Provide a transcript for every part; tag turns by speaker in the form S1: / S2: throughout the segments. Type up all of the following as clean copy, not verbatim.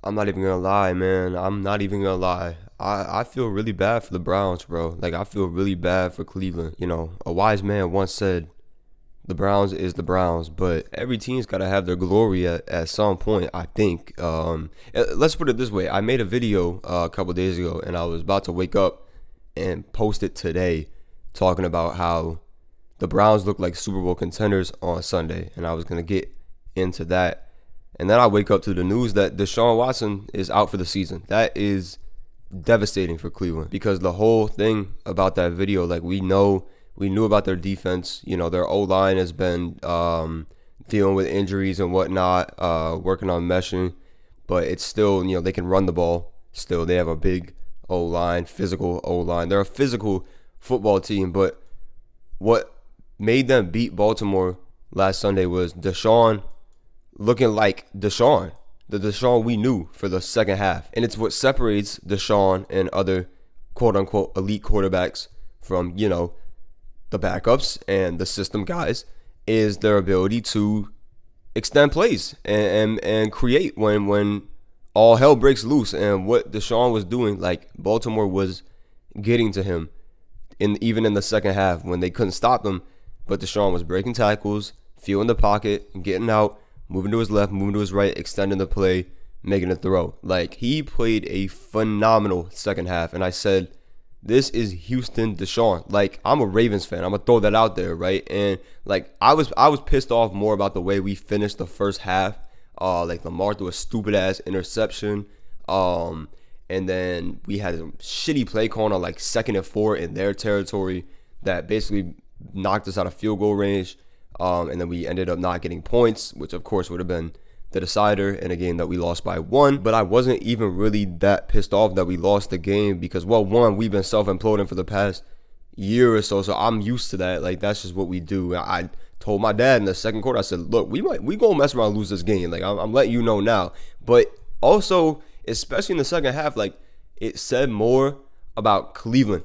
S1: I'm not even gonna lie, man. I'm not even gonna lie. I feel really bad for the Browns, bro. Like, I feel really bad for Cleveland. A wise man once said, the Browns is the Browns, but every team's got to have their glory at some point, I think. Let's put it this way. I made a video a couple days ago, and I was about to wake up and post it today talking about how the Browns look like Super Bowl contenders on Sunday, and I was going to get into that. And then I wake up to the news that Deshaun Watson is out for the season. That is devastating for Cleveland because the whole thing about that video, like we knew about their defense. Their O-line has been dealing with injuries and whatnot, working on meshing, but it's still, they can run the ball. Still, they have a big O-line, physical O-line. They're a physical football team, but what made them beat Baltimore last Sunday was Deshaun looking like Deshaun, the Deshaun we knew for the second half. And it's what separates Deshaun and other quote-unquote elite quarterbacks from, the backups and the system guys, is their ability to extend plays and create when all hell breaks loose. And what Deshaun was doing, like Baltimore was getting to him even in the second half when they couldn't stop him. But Deshaun was breaking tackles, feeling the pocket, getting out, moving to his left, moving to his right, extending the play, making a throw. Like, he played a phenomenal second half. And I said, this is Houston Deshaun. Like, I'm a Ravens fan. I'm gonna throw that out there, right? And like, I was pissed off more about the way we finished the first half. Like Lamar threw a stupid ass interception. And then we had a shitty play calling on like 2nd and 4 in their territory that basically knocked us out of field goal range. And then we ended up not getting points, which of course would have been the decider in a game that we lost by 1. But I wasn't even really that pissed off that we lost the game because, well, one, we've been self-imploding for the past year or so I'm used to that. Like, that's just what we do. I told my dad in the second quarter, I said, look, we gonna mess around and lose this game. Like, I'm letting you know now. But also, especially in the second half, like, it said more about Cleveland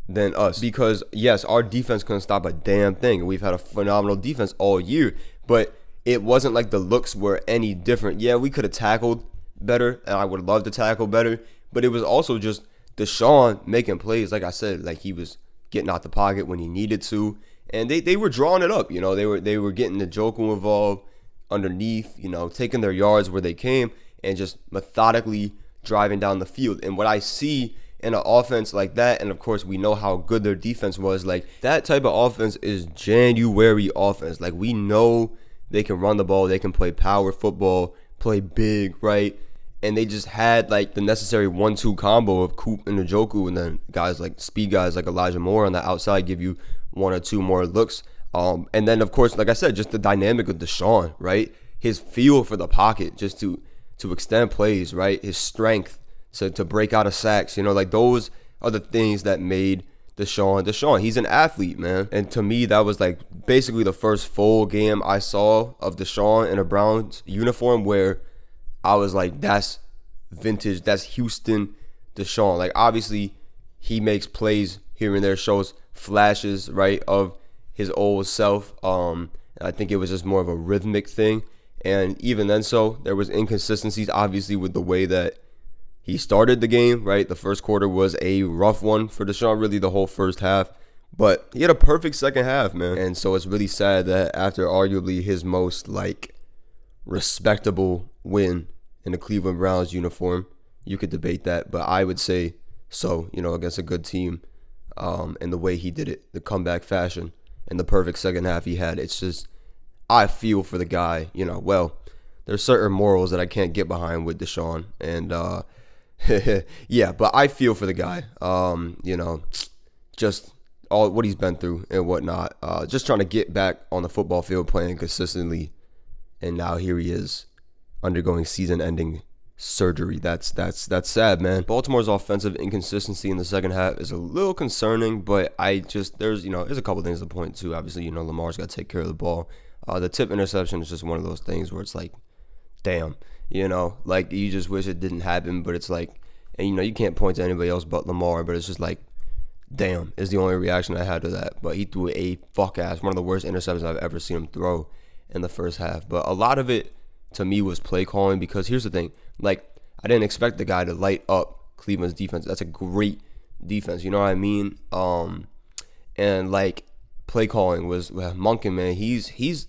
S1: than us because, yes, our defense couldn't stop a damn thing. We've had a phenomenal defense all year, but it wasn't like the looks were any different. Yeah, we could have tackled better, and I would love to tackle better, but it was also just Deshaun making plays. Like I said, like, he was getting out the pocket when he needed to, and they were drawing it up. They were getting the Njoku involved underneath, taking their yards where they came and just methodically driving down the field. And what I see in an offense like that, and of course we know how good their defense was, like, that type of offense is January offense. Like, we know they can run the ball, they can play power football, play big, right? And they just had like the necessary 1-2 combo of Coop and Njoku, and then speed guys like Elijah Moore on the outside give you 1 or 2 more looks. And then of course, like I said, just the dynamic of Deshaun, right? His feel for the pocket, just to extend plays, right? His strength to break out of sacks, like those are the things that made Deshaun. He's an athlete, man. And to me, that was like basically the first full game I saw of Deshaun in a Browns uniform where I was like, that's vintage, that's Houston Deshaun. Like, obviously, he makes plays here and there, shows flashes, right, of his old self. I think it was just more of a rhythmic thing. And even then, there was inconsistencies, obviously, with the way that he started the game, right? The first quarter was a rough one for Deshaun, really the whole first half. But he had a perfect second half, man. And so it's really sad that after arguably his most, like, respectable win in the Cleveland Browns uniform, you could debate that. But I would say so, against a good team, and the way he did it, the comeback fashion, and the perfect second half he had. It's just, I feel for the guy, well, there's certain morals that I can't get behind with Deshaun. And, yeah, but I feel for the guy, just all what he's been through and whatnot, just trying to get back on the football field playing consistently. And now here he is undergoing season-ending surgery. That's sad, man. Baltimore's offensive inconsistency in the second half is a little concerning, but there's a couple things to point to. Obviously, Lamar's got to take care of the ball. The tip interception is just one of those things where it's like, damn, like, you just wish it didn't happen, but it's like, and you can't point to anybody else but Lamar, but it's just like, damn, is the only reaction I had to that. But he threw a one of the worst interceptions I've ever seen him throw in the first half. But a lot of it, to me, was play calling, because here's the thing, like, I didn't expect the guy to light up Cleveland's defense. That's a great defense. You know what I mean? And like play calling was Monken, man. He's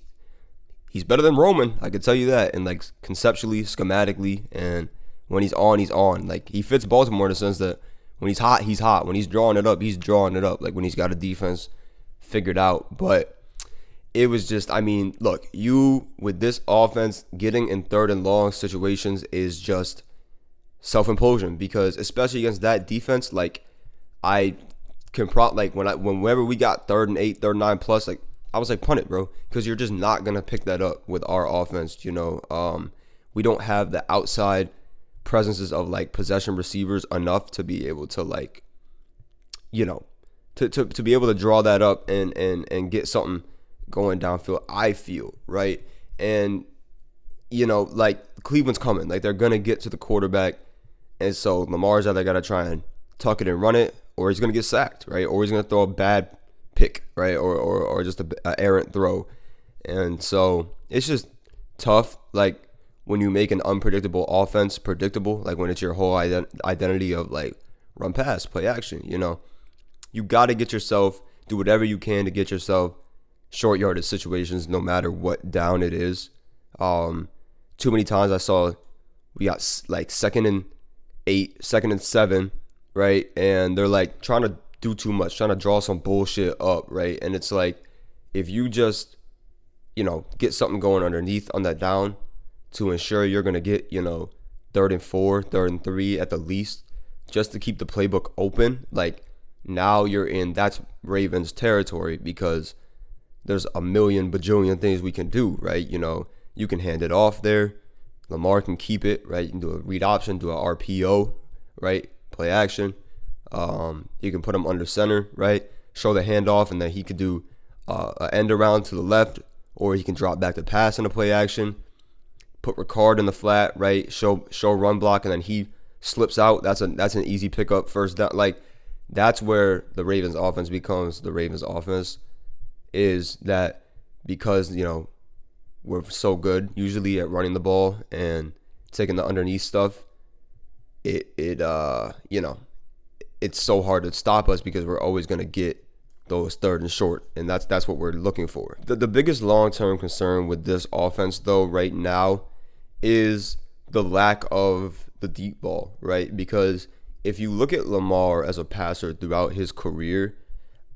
S1: better than Roman. I can tell you that. And like conceptually, schematically, and when he's on, he's on. Like he fits Baltimore in the sense that when he's hot, he's hot. When he's drawing it up, he's drawing it up. Like when he's got a defense figured out. But it was just, I mean, look, you with this offense getting in third and long situations is just self-implosion, because especially against that defense, like I can like whenever we got 3rd and 8, 3rd and 9 plus, like I was like, punt it, bro, because you're just not gonna pick that up with our offense. You know, we don't have the outside presences of like possession receivers enough to be able to like, you know, to be able to draw that up and get something going downfield, I feel, right? And, you know, like Cleveland's coming. Like they're going to get to the quarterback. And so Lamar's either got to try and tuck it and run it, or he's going to get sacked, right? Or he's going to throw a bad pick, right? Or just an errant throw. And so it's just tough. Like when you make an unpredictable offense predictable, like when it's your whole identity of like run pass, play action, you know, you got to get yourself, do whatever you can to get yourself short yardage situations, no matter what down it is. Too many times I saw we got like 2nd and 8, 2nd and 7, right? And they're like trying to do too much, trying to draw some bullshit up, right? And it's like, if you just, you know, get something going underneath on that down to ensure you're going to get, you know, 3rd and 4, 3rd and 3 at the least, just to keep the playbook open, like now you're in, that's Ravens territory, because there's a million bajillion things we can do, right? You know, you can hand it off there. Lamar can keep it, right? You can do a read option, do a RPO, right? Play action. You can put him under center, right? Show the handoff, and then he could do an end around to the left, or he can drop back to pass in a play action. Put Ricard in the flat, right? Show run block, and then he slips out. That's an easy pickup first down. Like that's where the Ravens offense becomes the Ravens offense. Is that because, you know, we're so good usually at running the ball and taking the underneath stuff, you know, it's so hard to stop us because we're always going to get those 3rd and short, and that's what we're looking for. The biggest long-term concern with this offense, though, right now is the lack of the deep ball, right? Because if you look at Lamar as a passer throughout his career,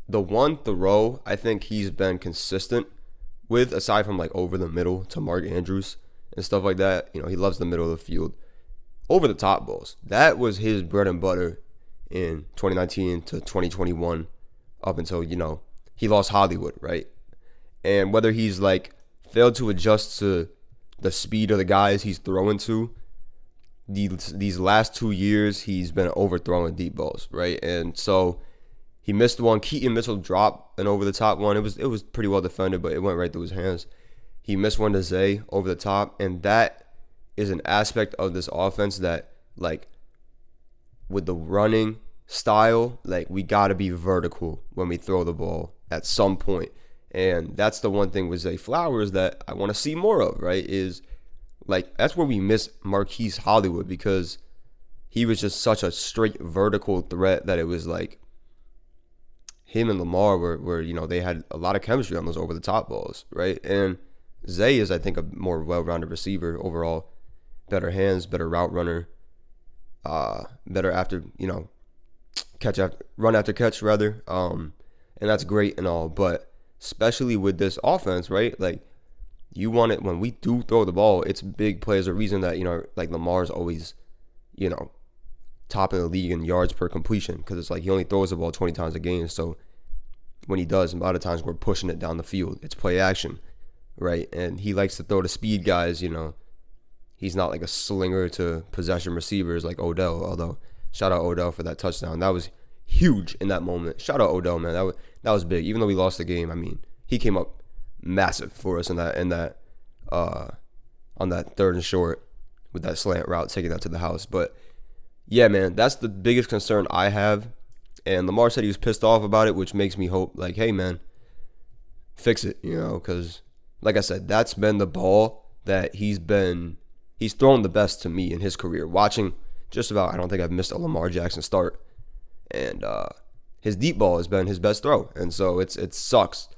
S1: the one throw I think he's been consistent with, aside from like over the middle to Mark Andrews and stuff like that, you know, he loves the middle of the field. Over the top balls, that was his bread and butter in 2019 to 2021 up until, you know, he lost Hollywood, right? And whether he's like failed to adjust to the speed of the guys he's throwing to, these last 2 years he's been overthrowing deep balls, right? And so he missed one. Keaton Mitchell dropped an over the top one. It was pretty well defended, but it went right through his hands. He missed one to Zay over the top, and that is an aspect of this offense that, like, with the running style, like, we got to be vertical when we throw the ball at some point. And that's the one thing with Zay Flowers that I want to see more of, right? Is, like, that's where we miss Marquise Hollywood, because he was just such a straight vertical threat that it was like, him and Lamar were, you know, they had a lot of chemistry on those over-the-top balls, right? And Zay is, I think, a more well-rounded receiver overall. Better hands, better route runner, better after, you know, run after catch, rather. And that's great and all, but especially with this offense, right? Like, you want it, when we do throw the ball, it's big plays. A reason that, you know, like Lamar's always, you know, top of the league in yards per completion, because it's like he only throws the ball 20 times a game. So when he does, a lot of times we're pushing it down the field. It's play action, right? And he likes to throw to speed guys, you know. He's not like a slinger to possession receivers like Odell, although shout out Odell for that touchdown. That was huge in that moment. Shout out Odell, man. That was big. Even though we lost the game, I mean, he came up massive for us in that on that 3rd and short with that slant route, taking that to the house. But yeah, man, that's the biggest concern I have. And Lamar said he was pissed off about it, which makes me hope, like, hey, man, fix it, you know, because, like I said, that's been the ball that he's been he's thrown the best to me in his career. Watching just about, I don't think I've missed a Lamar Jackson start. And his deep ball has been his best throw. And so it sucks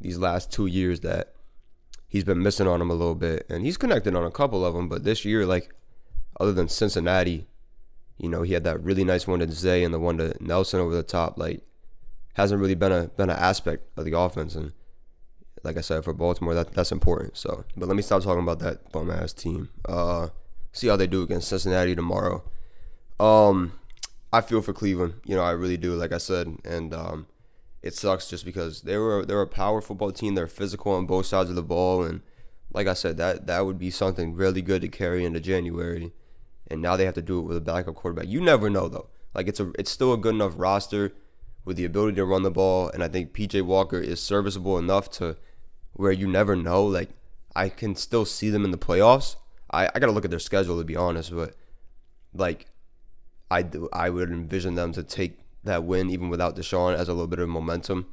S1: these last 2 years that he's been missing on him a little bit. And he's connected on a couple of them. But this year, like, other than Cincinnati, you know, he had that really nice one to Zay and the one to Nelson over the top. Like, hasn't really been an aspect of the offense. And like I said, for Baltimore, that's important. So, but let me stop talking about that bum ass team. See how they do against Cincinnati tomorrow. I feel for Cleveland, you know, I really do, like I said, and it sucks just because they're a power football team. They're physical on both sides of the ball, and like I said, that would be something really good to carry into January. And now they have to do it with a backup quarterback. You never know though. Like it's still a good enough roster with the ability to run the ball, and I think PJ Walker is serviceable enough to where you never know. Like, I can still see them in the playoffs. I gotta look at their schedule to be honest, but like I would envision them to take that win even without Deshaun as a little bit of momentum.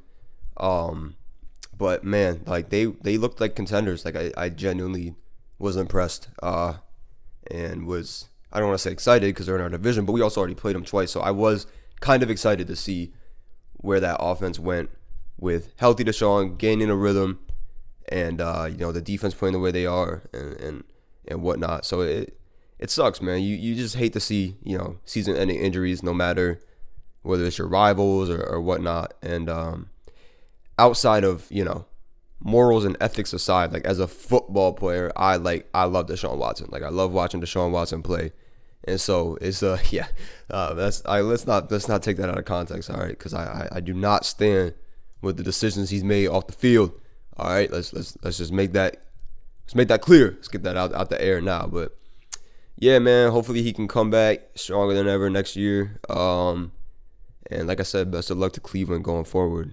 S1: But man, like they looked like contenders. Like I genuinely was impressed. And was, I don't want to say excited because they're in our division, but we also already played them twice. So I was kind of excited to see where that offense went with healthy Deshaun, gaining a rhythm, and you know, the defense playing the way they are and whatnot. So it sucks, man. You just hate to see, you know, season-ending injuries, no matter whether it's your rivals or whatnot. And outside of, you know, morals and ethics aside, like as a football player, I love Deshaun Watson. Like I love watching Deshaun Watson play. And so it's let's not take that out of context, all right? Because I do not stand with the decisions he's made off the field. All right, let's just make that clear. Let's get that out the air now. But yeah, man, hopefully he can come back stronger than ever next year. And like I said, best of luck to Cleveland going forward.